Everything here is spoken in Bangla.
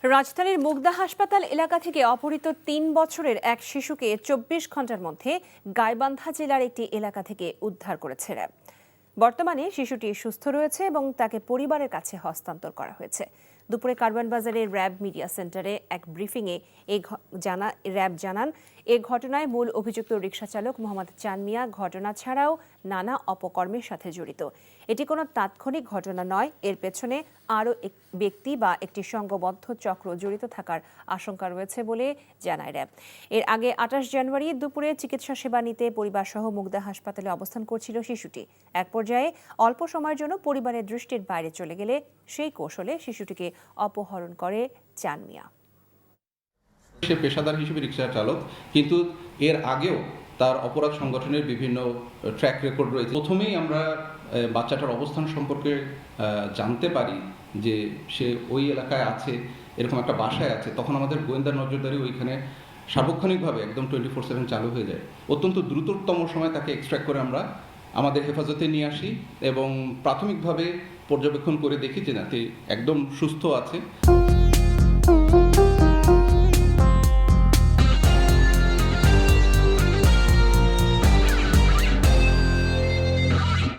রাজধানীর মুগদা হাসপাতাল এলাকা থেকে অপহৃত ৩ বছরের এক শিশুকে ২৪ ঘন্টার মধ্যে গাইবান্ধা জেলার একটি এলাকা থেকে উদ্ধার করেছে র্যাব। বর্তমানে শিশুটি সুস্থ রয়েছে এবং তাকে পরিবারের কাছে হস্তান্তর করা হয়েছে। দুপুরে কারওয়ানবাজারের র্যাব মিডিয়া সেন্টারে এক ব্রিফিংয়ে র্যাব জানান, এ ঘটনায় মূল অভিযুক্ত রিকশাচালক মোহাম্মদ চান মিয়া ঘটনা ছাড়াও নানা অপকর্মের সাথে জড়িত। এটি কোনো তাৎক্ষণিক ঘটনা নয়, এর পেছনে আরও এক ব্যক্তি বা একটি সংঘবদ্ধ চক্র জড়িত থাকার আশঙ্কা রয়েছে বলে জানায় র্যাব। এর আগে ২৮ জানুয়ারি দুপুরে চিকিৎসা সেবা নিতে পরিবারসহ মুগদা হাসপাতালে অবস্থান করছিল শিশুটি। এক পর্যায়ে অল্প সময়ের জন্য পরিবারের দৃষ্টির বাইরে চলে গেলে সেই কৌশলে শিশুটিকে অপহরণ করে চান মিয়া। সে পেশাদার হিসেবে রিকশা চালক, কিন্তু এর আগেও তার অপরাধ সংগঠনের বিভিন্ন ট্র্যাক রেকর্ড রয়েছে। প্রথমেই আমরা বাচ্চাটার অবস্থান সম্পর্কে জানতে পারি যে সে ওই এলাকায় আছে, এরকম একটা বাসায় আছে। তখন আমাদের গোয়েন্দা নজরদারি ওইখানে সার্বক্ষণিকভাবে একদম 24/7 চালু হয়ে যায়। অত্যন্ত দ্রুততম সময় তাকে এক্সট্র্যাক্ট করে আমরা আমাদের হেফাজতে নিয়ে আসি এবং প্রাথমিকভাবে পর্যবেক্ষণ করে দেখি যে না, একদম সুস্থ আছে।